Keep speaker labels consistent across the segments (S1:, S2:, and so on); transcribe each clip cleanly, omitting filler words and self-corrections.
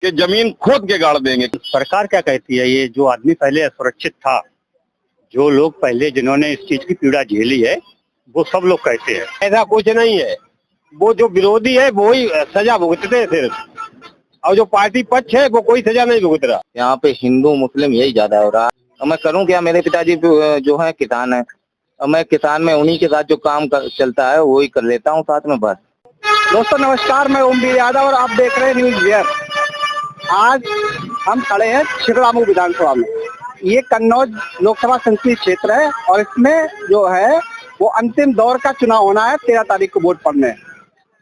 S1: कि जमीन खोद के गाड़ देंगे।
S2: सरकार क्या कहती है, ये जो आदमी पहले असुरक्षित था, जो लोग पहले जिन्होंने इस चीज की पीड़ा झेली है, वो सब लोग कहते हैं
S1: ऐसा कुछ नहीं है। वो जो विरोधी है वो ही सजा भुगतते हैं सिर्फ, और जो पार्टी पक्ष है वो कोई सजा नहीं भुगत रहा।
S3: यहाँ पे हिंदू मुस्लिम यही ज्यादा हो रहा है। और मैं करूँ क्या, मेरे पिताजी जो है किसान है, और मैं किसान में उन्हीं के साथ जो काम चलता है वही कर लेता हूँ साथ में, बस।
S4: दोस्तों नमस्कार, मैं ओमवीर यादव और आप देख रहे हैं न्यूज वेयर। आज हम खड़े हैं छिबरामऊ विधानसभा में। ये कन्नौज लोकसभा संसदीय क्षेत्र है और इसमें जो है वो अंतिम दौर का चुनाव होना है। 13 तारीख को वोट पड़ने हैं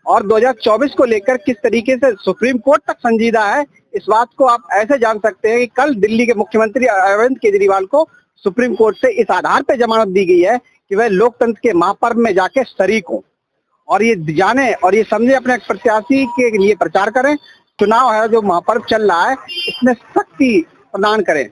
S4: और 2024 को लेकर किस तरीके से सुप्रीम कोर्ट तक संजीदा है, इस बात को आप ऐसे जान सकते हैं कि कल दिल्ली के मुख्यमंत्री अरविंद केजरीवाल को सुप्रीम कोर्ट से इस आधार पर जमानत दी गई है कि वह लोकतंत्र के महापर्व में जाके शरीक हों और ये जाने और ये समझे अपने प्रत्याशी के लिए प्रचार करें। चुनाव है जो महापर्व चल रहा है, इसमें शक्ति प्रदान करें।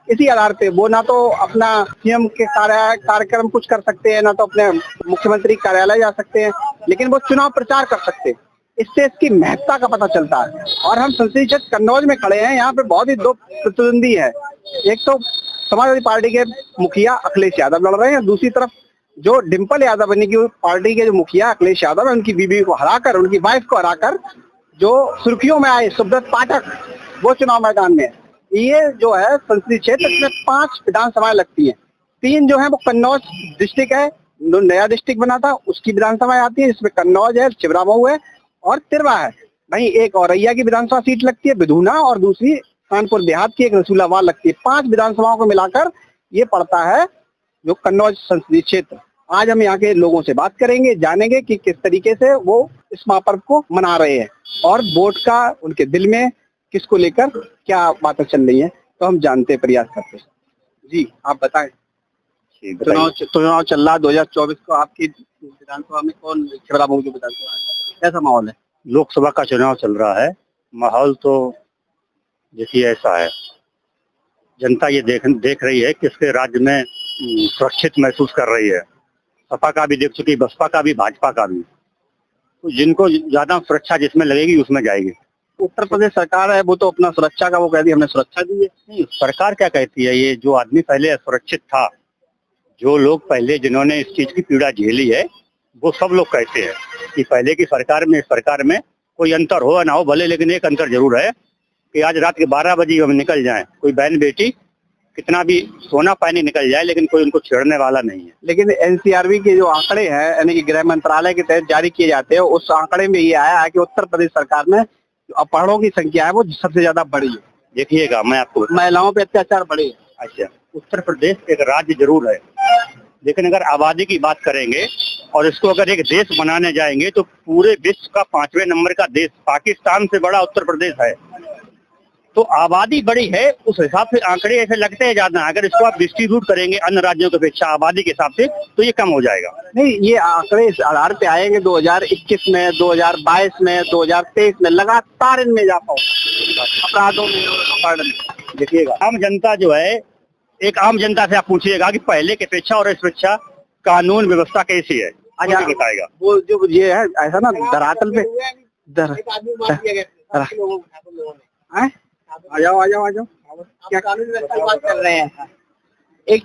S4: इसी आधार पे वो ना तो अपना सीएम के कार्यक्रम कुछ कर सकते हैं, ना तो अपने मुख्यमंत्री कार्यालय जा सकते हैं, लेकिन वो चुनाव प्रचार कर सकते हैं। इससे इसकी महत्ता का पता चलता है। और हम संसदीय क्षेत्र कन्नौज में खड़े हैं। यहाँ पे बहुत ही दो प्रतिद्वंदी है। एक तो समाजवादी पार्टी के मुखिया अखिलेश यादव लड़ रहे हैं, दूसरी तरफ जो डिम्पल यादव बनी की पार्टी के जो मुखिया अखिलेश यादव है, उनकी बीबी को हराकर, उनकी वाइफ को हराकर जो सुर्खियों में आए सुब्रत पाठक, वो चुनाव मैदान में है। ये जो है संसदीय क्षेत्र, इसमें 5 विधानसभाएं लगती हैं। 3 जो है वो कन्नौज डिस्ट्रिक्ट है, जो नया डिस्ट्रिक्ट बना था उसकी विधानसभाएं आती है, जिसमें कन्नौज है, छिबरामऊ है और तिरवा है। वहीं एक औरैया की विधानसभा सीट लगती है बिधूना, और दूसरी कानपुर देहात की एक रसूलाबाद लगती है। 5 विधानसभाओं को मिलाकर ये पड़ता है जो कन्नौज संसदीय क्षेत्र। आज हम यहाँ के लोगों से बात करेंगे, जानेंगे कि किस तरीके से वो इस महापर्व को मना रहे हैं और वोट का उनके दिल में किसको लेकर क्या बातें चल रही हैं, तो हम जानते प्रयास करते हैं। जी आप बताएं, चुनाव चल रहा 2024 को, आपकी विधानसभा में कौन, छिबरामऊ की विधानसभा है, कैसा माहौल है?
S2: लोकसभा का चुनाव चल रहा है। माहौल तो देखिए ऐसा है, जनता ये देख रही है कि इसके राज्य में सुरक्षित महसूस कर रही है। सपा का भी देख चुकी, बसपा का भी, भाजपा का भी। तो जिनको ज्यादा सुरक्षा जिसमें लगेगी उसमें जाएगी।
S4: उत्तर प्रदेश सरकार है, वो तो अपना सुरक्षा का वो कहती है हमने सुरक्षा दी है।
S2: नहीं, सरकार क्या कहती है, ये जो आदमी पहले असुरक्षित था, जो लोग पहले जिन्होंने इस चीज की पीड़ा झेली है, वो सब लोग कहते हैं कि पहले की सरकार में कोई अंतर हो ना हो भले, लेकिन एक अंतर जरूर है कि आज रात के 12 बजे हम निकल जाएं, कोई बहन बेटी कितना भी सोना पानी निकल जाए, लेकिन कोई उनको छेड़ने वाला नहीं है।
S4: लेकिन एनसीआरबी के जो आंकड़े हैं, यानी कि गृह मंत्रालय के तहत जारी किए जाते हैं, उस आंकड़े में ये आया है कि उत्तर प्रदेश सरकार में अपहरणों की संख्या है वो सबसे ज्यादा बढ़ी है।
S2: देखिएगा, मैं आपको,
S4: महिलाओं पे अत्याचार बढ़े।
S2: अच्छा, उत्तर प्रदेश एक राज्य जरूर है, लेकिन अगर आबादी की बात करेंगे और इसको अगर एक देश बनाने जाएंगे तो पूरे विश्व का 5वें नंबर का देश पाकिस्तान से बड़ा उत्तर प्रदेश है। तो आबादी बड़ी है, उस हिसाब से आंकड़े ऐसे लगते हैं ज्यादा। अगर इसको आप डिस्ट्रीब्यूट करेंगे अन्य राज्यों की अपेक्षा आबादी के हिसाब से, तो ये कम हो जाएगा।
S4: नहीं, ये आंकड़े इस आधार पे आएंगे 2021 में, 2022 में, 2023 में, लगातार इनमें इजाफा हो अपराधों में, अपहरण में।
S2: देखिएगा, आम जनता जो है, एक आम जनता से आप पूछिएगा कि पहले की अपेक्षा और इस अपेक्षा कानून व्यवस्था कैसी है, आज बताएगा।
S4: वो जो ये है ऐसा ना धरातल पे आ जाओ क्या कानून व्यवस्था की बात कर रहे हैं। एक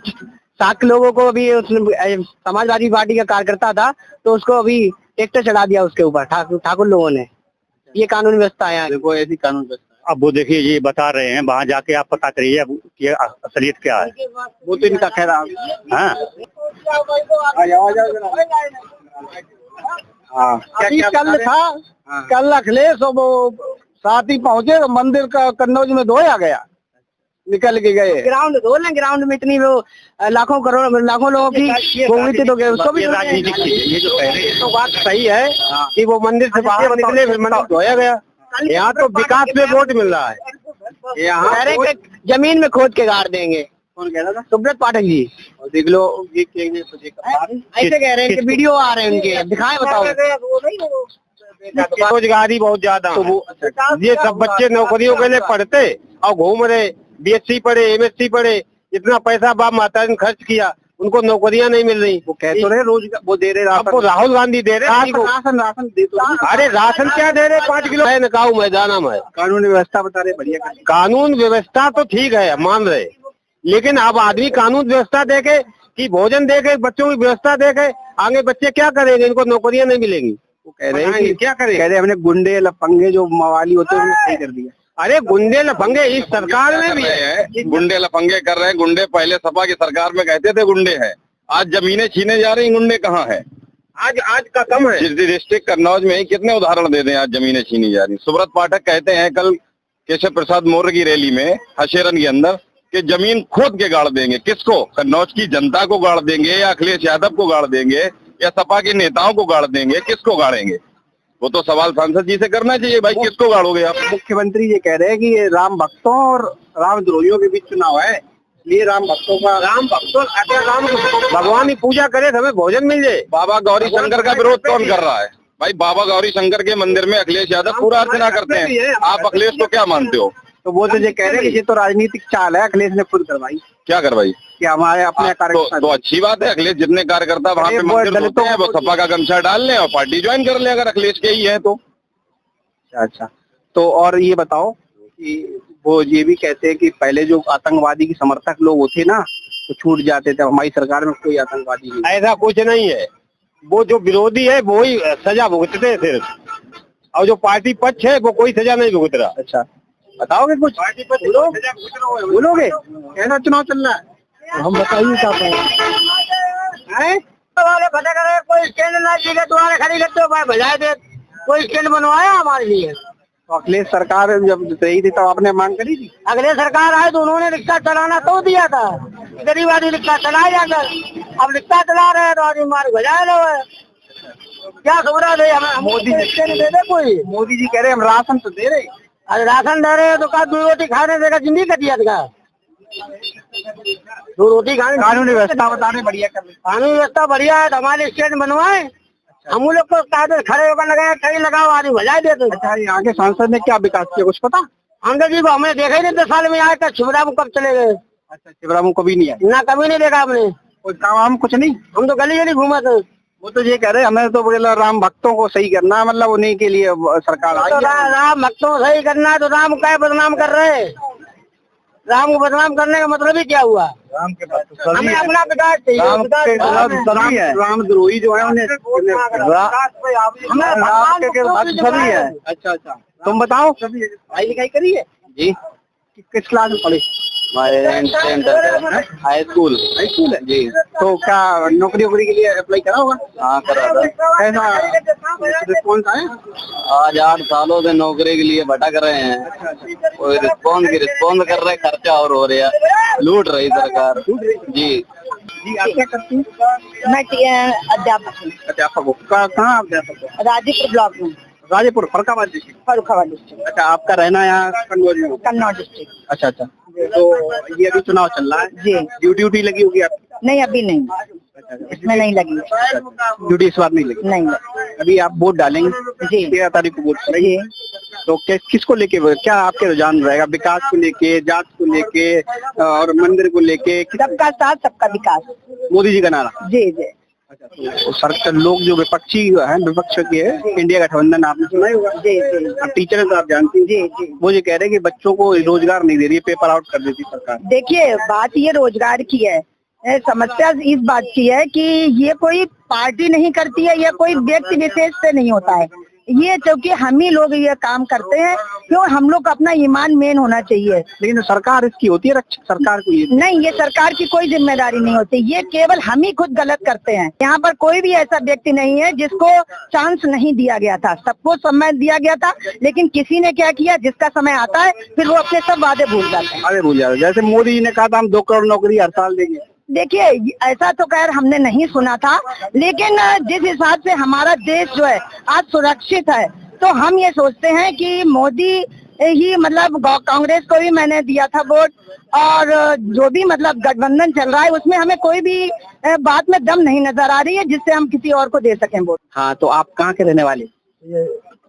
S4: 7 लोगों को अभी समाजवादी पार्टी का कार्यकर्ता था, तो उसको अभी ट्रैक्टर चढ़ा दिया उसके ऊपर ठाकुर लोगों ने। ये कानून व्यवस्था है, देखो ऐसी कानून व्यवस्था।
S2: अब वो देखिए, ये बता रहे हैं, वहाँ जाके आप पता करिए कि असलियत क्या है।
S4: वो तो इनका खैर।
S2: हाँ,
S4: कल अखिलेश वो साथ ही पहुंचे तो मंदिर का कन्नौज में धोया गया, निकल के गए। ग्राउंड धो लें, ग्राउंड में इतनी वो लाखों लोगों की गोवित हो गए, उसको भी
S2: राजनीतिक ये जो कह रहे हैं
S4: तो बात सही है कि वो मंदिर से बाहर निकले, फिर मंदिर धोया गया। यहाँ तो विकास में वोट मिल रहा है, यहाँ जमीन में खोद के गाड़ देंगे। कौन कह रहा था? सुब्रत पाठक जी। और देख लो, ऐसे कह रहे हैं कि वीडियो आ रहे हैं उनके, दिखाएं, बताओ।
S1: बेरोजगारी बहुत ज्यादा है। ये सब बच्चे नौकरियों के लिए पढ़ते और घूम रहे, बीएससी पढ़े, एमएससी पढ़े, इतना पैसा बाप माता ने खर्च किया, उनको नौकरियां नहीं मिल रही।
S4: वो कह तो रहे रोजगार वो दे रहे
S1: आपको राहुल गांधी दे रहे हैं।
S4: राशन दे तो रहे।
S1: अरे राशन क्या दे रहे, 5 किलो है नकाऊ मैदाना में।
S4: कानूनी व्यवस्था बता रहे बढ़िया।
S1: कानून व्यवस्था तो ठीक है, मान रहे, लेकिन अब आदमी कानून व्यवस्था देके कि भोजन देके, बच्चों की व्यवस्था देके, आगे बच्चे क्या करेंगे, इनको नौकरियां नहीं मिलेंगी।
S4: वो कह रहे हैं कि क्या करें, कह रहे हमने गुंडे लफंगे जो मवाली होते हैं सही कर दिया।
S1: अरे गुंडे लफंगे इस सरकार में भी है,
S5: गुंडे लफंगे कर रहे हैं। गुंडे पहले सपा की सरकार में कहते थे गुंडे हैं, आज जमीनें छीने जा रही, गुंडे कहाँ है?
S1: आज का कम है।
S5: डिस्ट्रिक्ट कन्नौज में ही कितने उदाहरण दे दें, आज जमीनें छीनी जा रही। सुब्रत पाठक कहते हैं कल केशव प्रसाद मौर्य की रैली में हशेरन के अंदर कि जमीन खोद के गाड़ देंगे। किसको? कन्नौज की जनता को गाड़ देंगे, या अखिलेश यादव को गाड़ देंगे, या सपा के नेताओं को गाड़ देंगे? किसको गाड़ेंगे? वो तो सवाल सांसद जी से करना चाहिए, भाई किसको गाड़ोगे आप?
S4: मुख्यमंत्री ये कह रहे हैं कि ये राम भक्तों और रामद्रोहियों के बीच चुनाव है, इसलिए राम भक्तों
S1: भगवान की पूजा करे तो हमें भोजन मिल जाए।
S5: बाबा गौरी शंकर का विरोध कौन कर रहा है? भाई बाबा गौरी शंकर के मंदिर में अखिलेश यादव पूरा अर्चना करते हैं, आप अखिलेश को क्या मानते हो?
S4: तो वो तो ये कह रहे हैं कि ये तो राजनीतिक चाल है, अखिलेश ने खुद करवाई।
S5: क्या करवाई?
S4: कि हमारे अपने कार्यकर्ता
S5: तो अच्छी बात है, अखिलेश जितने कार्यकर्ता वहाँ पे मंदिर होते हैं वो सपा का गमछा डाल लें और पार्टी ज्वाइन कर लें, अगर अखिलेश के ही है तो।
S4: अच्छा, तो और ये बताओ कि वो ये भी कहते हैं कि पहले जो आतंकवादी के समर्थक लोग होते ना तो छूट जाते थे, हमारी सरकार में कोई आतंकवादी नहीं।
S1: ऐसा कुछ नहीं है, वो जो विरोधी है वो ही सजा भुगतते हैं सिर्फ, और जो पार्टी पक्ष है वो कोई सजा नहीं भुगत रहा।
S4: अच्छा, बताओगे कुछ? बोलोगे? कैसा चुनाव चल रहा है? हम बताइए क्या
S6: कोई स्टैंड ना चाहिए, तुम्हारे खड़ी लगते हो भाई बजाय दे, कोई स्टैंड बनवाया हमारे लिए।
S4: तो अखिलेश सरकार जब रही थी तो आपने मांग करी थी?
S6: अगले सरकार आए तो उन्होंने रिक्शा चलाना तो दिया था, गरीब आदमी रिक्शा चलाए जाकर, अब रिक्शा चला रहे हैं तो आदमी मार बजाय लो है। क्या सुविधा दे हमें? मोदी जी दे दे कोई।
S4: मोदी जी कह रहे हम राशन तो दे रहे।
S6: अरे राशन दे रहे हो तो का 2 रोटी खाने देगा, जिंदगी कटिया देगा। 2 रोटी खाने।
S4: कानूनी व्यवस्था बता रहे बढ़िया कर रहे।
S6: कानूनी व्यवस्था बढ़िया है तो हमारे स्टैंड बनवाए, हम लोग को खड़े होकर लगाए, कहीं लगाओ आदमी बजाय देते।
S4: अच्छा, यहाँ के सांसद ने क्या विकास किया कुछ पता?
S6: अंदर जी को हमने देखा ही नहीं, 10 साल में आए तो शिवराम कब चले गए?
S4: अच्छा, शिवराम कभी नहीं आए
S6: ना, कभी नहीं देखा हमने।
S4: कोई काम कुछ नहीं?
S6: हम तो गली गली घूमा थे।
S4: वो तो ये कह रहे हमें तो राम भक्तों को सही करना है, मतलब उन्हीं के लिए सरकार आई
S6: तो
S4: है।
S6: राम भक्तों को सही करना है तो राम का बदनाम कर रहे हैं। राम को बदनाम करने का मतलब ही क्या हुआ?
S4: राम के बाद तो
S6: हमें अपना विकास चाहिए।
S4: रामद्रोही जो है उन्हें सभी है। अच्छा अच्छा, तुम बताओ पढ़ाई लिखाई करी है
S3: जी?
S4: किस क्लास में पढ़े?
S3: हाई स्कूल
S4: है
S3: जी।
S4: तो क्या नौकरी वोकरी के लिए अप्लाई करा होगा?
S3: हाँ करा था।
S4: कैसा रिस्पॉन्स आया?
S3: आज 8 सालों से नौकरी के लिए भटक रहे हैं, कोई रिस्पॉन्स कर रहे, खर्चा और हो रहा है, लूट रही सरकार जी।
S4: जी, आप क्या करती हैं?
S6: मैं अध्यापक हूँ।
S4: कहाँ अध्यापक हो?
S6: राजीपुर ब्लॉक में,
S4: राजेपुर, फरुखाबाद डिस्ट्रिक्ट।
S6: फर्रुखाबाद डिस्ट्रिक्ट।
S4: अच्छा, आपका रहना यहाँ कन्नौज में?
S6: कन्नौज डिस्ट्रिक्ट।
S4: अच्छा अच्छा, तो ये अभी चुनाव चल रहा है
S6: जी।
S4: ड्यूटी लगी होगी आपकी?
S6: नहीं, अभी नहीं, इसमें नहीं लगी।
S4: ड्यूटी इस बार नहीं लगी?
S6: नहीं।
S4: अभी आप वोट डालेंगे
S6: जी।
S4: 13 तारीख को वोट करेंगे, तो किसको लेके, क्या आपके रुझान रहेगा? विकास को लेके, जात को लेके और मंदिर को लेके?
S6: सबका साथ सबका विकास,
S4: मोदी जी का नारा?
S6: जी जी।
S4: तो सरकार लोग जो विपक्षी है, विपक्ष के है, इंडिया गठबंधन आपने सुना ही होगा।
S6: जी जी।
S4: अब टीचर है तो आप जानती हैं।
S6: जी जी।
S4: वो ये कह रहे हैं कि बच्चों को रोजगार नहीं दे रही है, पेपर आउट कर देती सरकार।
S6: देखिए, बात ये रोजगार की है, समस्या इस बात की है कि ये कोई पार्टी नहीं करती है, या कोई व्यक्ति विशेष से नहीं होता है, ये क्योंकि हम ही लोग ये काम करते हैं, क्यों हम लोग का अपना ईमान मेन होना चाहिए।
S4: लेकिन सरकार इसकी होती है, रक्षक सरकार को ये
S6: नहीं, ये सरकार की कोई जिम्मेदारी नहीं होती, ये केवल हम ही खुद गलत करते हैं। यहाँ पर कोई भी ऐसा व्यक्ति नहीं है जिसको चांस नहीं दिया गया था, सबको समय दिया गया था, लेकिन किसी ने क्या किया, जिसका समय आता है फिर वो अपने सब वादे भूल जाते हैं।
S4: अरे भूल जाते, जैसे मोदी जी ने कहा था हम 2 करोड़ नौकरी हर साल देंगे।
S6: देखिए, ऐसा तो खैर हमने नहीं सुना था, लेकिन जिस हिसाब से हमारा देश जो है आज सुरक्षित है, तो हम ये सोचते हैं कि मोदी ही, मतलब कांग्रेस को भी मैंने दिया था वोट, और जो भी मतलब गठबंधन चल रहा है उसमें हमें कोई भी बात में दम नहीं नजर आ रही है जिससे हम किसी और को दे सकें वोट।
S4: हाँ, तो आप कहाँ के रहने वाले?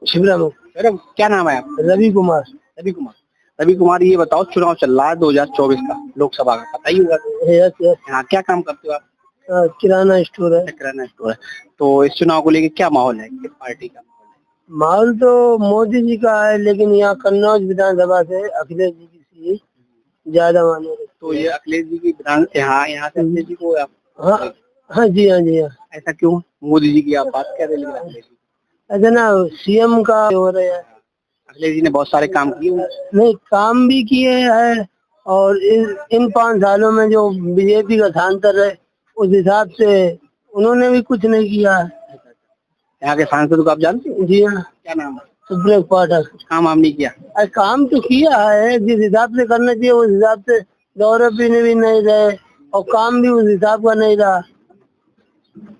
S6: शिवराम।
S4: क्या नाम है आप?
S6: रवि कुमार।
S4: रवि कुमार। रवि कुमार, ये बताओ चुनाव चल रहा है 2024 का लोकसभा का, पता ही होगा। हाँ, क्या काम करते हो आप?
S1: किराना स्टोर है।
S4: किराना स्टोर है। तो इस चुनाव को लेके क्या माहौल है, किस पार्टी का माहौल
S1: माहौल तो मोदी जी का है, लेकिन यहाँ कन्नौज विधानसभा से अखिलेश जी की सीट ज्यादा माने
S4: है? तो ये अखिलेश जी की विधान यहाँ से अखिलेश जी को
S1: हाँ हाँ जी हाँ जी हाँ।
S4: ऐसा क्यों? मोदी जी की आप बात कर रहे हैं, अखिलेश जी
S1: ऐसा ना सीएम का हो रहा है।
S4: अखिलेश जी ने बहुत सारे काम किए
S1: नहीं, काम भी किए हैं, और इन 5 सालों में जो बीजेपी का सांसद है उस हिसाब से उन्होंने भी कुछ नहीं किया है।
S4: यहाँ के सांसद को आप जानते हो?
S1: जी हाँ।
S4: क्या नाम है?
S1: सुप्रीम पाठक।
S4: काम वाम नहीं किया?
S1: अरे काम तो किया है, जिस हिसाब से करना चाहिए उस हिसाब से दौरे पीने भी नहीं रहे और काम भी उस हिसाब का नहीं रहा।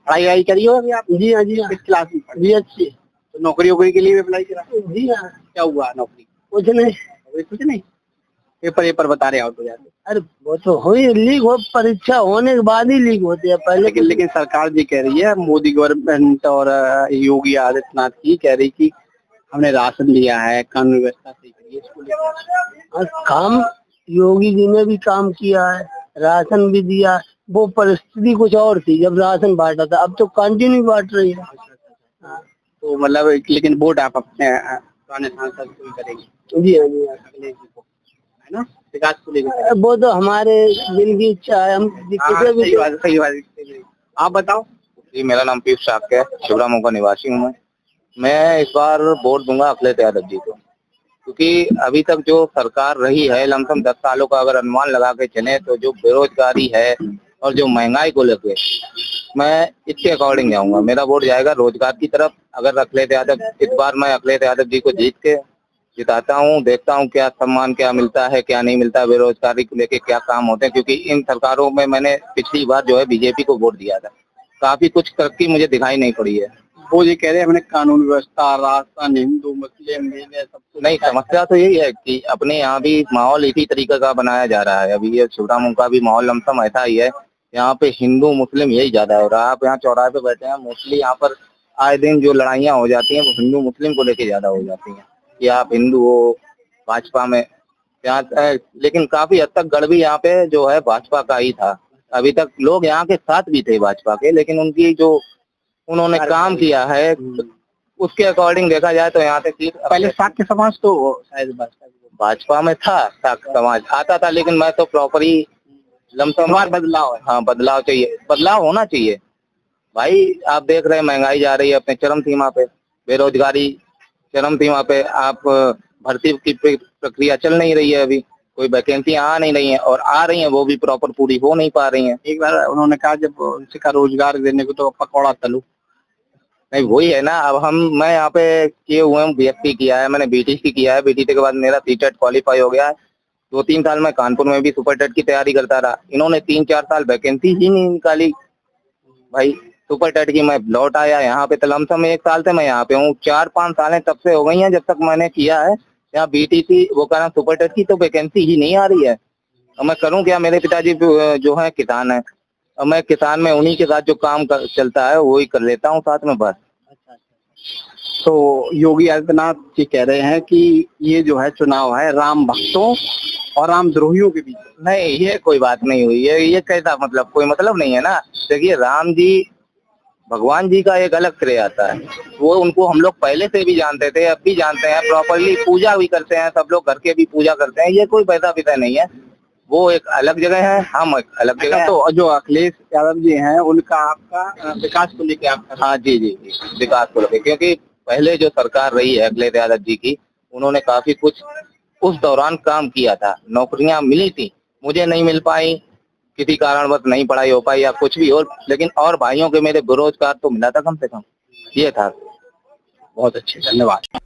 S4: पढ़ाई करी हो अभी आप?
S1: जी हाँ जी हाँ।
S4: किस क्लास में?
S1: जी अच्छी।
S4: तो नौकरी वोकरी के लिए भी अप्लाई करा?
S1: जी हाँ।
S4: क्या हुआ नौकरी?
S1: कुछ नहीं।
S4: कुछ नहीं, पेपर बता रहे हो जाते।
S1: अरे वो तो हुई लीक हो, परीक्षा होने के बाद ही लीक होती है, पहले
S4: लेकिन सरकार जी कह रही है, मोदी गवर्नमेंट और योगी आदित्यनाथ की कह रही कि हमने राशन लिया है, कानून व्यवस्था सही करी है, इसको लेकर
S1: काम योगी जी ने भी काम किया है, राशन भी दिया। वो परिस्थिति कुछ और थी जब राशन बांटा था, अब तो कंटिन्यू बांट रही है।
S4: तो मतलब लेकिन वोट आप अपने पुराने सांसद को ही करेंगे?
S1: जी हाँ जी हाँ।
S4: अखिलेश जी को, है ना, विकास को लेकर।
S1: वो तो हमारे दिल की इच्छा है, हम किसी भी।
S4: सही बात। आप बताओ।
S3: जी, मेरा नाम पीयूष शाक्य है, शिवरामऊ का निवासी हूँ मैं इस बार वोट दूंगा अखिलेश यादव जी को, क्योंकि अभी तक जो सरकार रही है लमसम 10 सालों का अगर अनुमान लगा के चले तो जो बेरोजगारी है और जो महंगाई को लेके मैं इसके अकॉर्डिंग जाऊंगा। मेरा वोट जाएगा रोजगार की तरफ। अगर अखिलेश यादव, इस बार मैं अखिलेश यादव जी को जीत के जिताता हूँ, देखता हूँ क्या सम्मान क्या मिलता है क्या नहीं मिलता, बेरोजगारी को लेके क्या काम होते हैं, क्योंकि इन सरकारों में मैंने पिछली बार जो है बीजेपी को वोट दिया था, काफी कुछ तरक्की मुझे दिखाई नहीं पड़ी है।
S4: वो ये कह रहे हैं हमने कानून व्यवस्था, राशन, हिंदू मुस्लिम सब कुछ।
S3: नहीं, समस्या तो यही है कि अपने यहाँ भी माहौल इसी तरीके का बनाया जा रहा है। अभी ये शिवरामऊ का भी माहौल लमसम ऐसा ही है, यहाँ पे हिंदू मुस्लिम यही ज्यादा हो रहा है। आप यहाँ चौराहे पे बैठे हैं, मोस्टली यहाँ पर आए दिन जो लड़ाइयाँ हो जाती हैं वो हिंदू मुस्लिम को लेके ज्यादा हो जाती हैं कि आप हिंदू हो भाजपा में यहाँ, लेकिन काफी हद तक गढ़ भी यहाँ पे जो है भाजपा का ही था। अभी तक लोग यहाँ के साथ भी थे भाजपा के, लेकिन उनकी जो उन्होंने काम किया है उसके अकॉर्डिंग देखा जाए तो यहाँ से
S4: पहले शाक्य समाज तो शायद
S3: भाजपा में था, शाक्य समाज आता था, लेकिन मैं तो प्रॉपरली लमसम
S4: बदलाव है।
S3: हाँ, बदलाव चाहिए, बदलाव होना चाहिए भाई। आप देख रहे हैं महंगाई जा रही है अपने चरम सीमा पे, बेरोजगारी चरम सीमा पे, आप भर्ती की प्रक्रिया चल नहीं रही है, अभी कोई वैकेंसी आ नहीं रही है, और आ रही है वो भी प्रॉपर पूरी हो नहीं पा रही हैं।
S4: एक बार उन्होंने कहा जब उनसे का रोजगार देने को तो पकौड़ा तलो।
S3: नहीं, वही है ना। अब मैं यहाँ पे किए हुए हूँ, बीएससी किया है मैंने, बीटीसी किया है, बीटीसी के बाद मेरा सीटेट क्वालिफाई हो गया है। 2-3 साल मैं कानपुर में भी सुपर टेट की तैयारी करता रहा। इन्होंने 3-4 साल वैकेंसी ही नहीं निकाली भाई सुपर टेट की। मैं लौट आया यहाँ पे, तो लमसम 1 साल से मैं यहाँ पे हूँ, 4-5 सालें तब से हो गई हैं जब तक मैंने किया है यहाँ बीटीसी, वो कह रहा सुपर टेट की तो वैकेंसी ही नहीं आ रही है। और मैं करूँ क्या? मेरे पिताजी जो है किसान है, और मैं किसान में उन्हीं के साथ जो काम चलता है वही कर लेता हूँ साथ में, बस।
S4: तो योगी आदित्यनाथ जी कह रहे हैं कि ये जो है चुनाव है राम भक्तों और राम द्रोहियों के बीच।
S3: नहीं, ये कोई बात नहीं हुई है, ये कैसा मतलब, कोई मतलब नहीं है ना। देखिए, राम जी भगवान जी का एक अलग श्रेय आता है, वो उनको हम लोग पहले से भी जानते थे, अब भी जानते हैं, प्रॉपरली पूजा भी करते हैं, सब लोग घर के भी पूजा करते हैं, ये कोई पैसा विषय नहीं है। वो एक अलग जगह है, हम एक अलग जगह।
S4: तो जो अखिलेश यादव जी हैं उनका आपका विकास को लेकर आपका?
S3: हाँ जी, विकास को लेकर, क्योंकि पहले जो सरकार रही है अखिलेश यादव जी की, उन्होंने काफी कुछ उस दौरान काम किया था। नौकरियां मिली थी, मुझे नहीं मिल पाई, किसी कारणवश नहीं पढ़ाई हो पाई या कुछ भी हो, लेकिन और भाइयों के मेरे बेरोजगार तो मिला था कम से कम, ये था।
S4: बहुत अच्छे, धन्यवाद।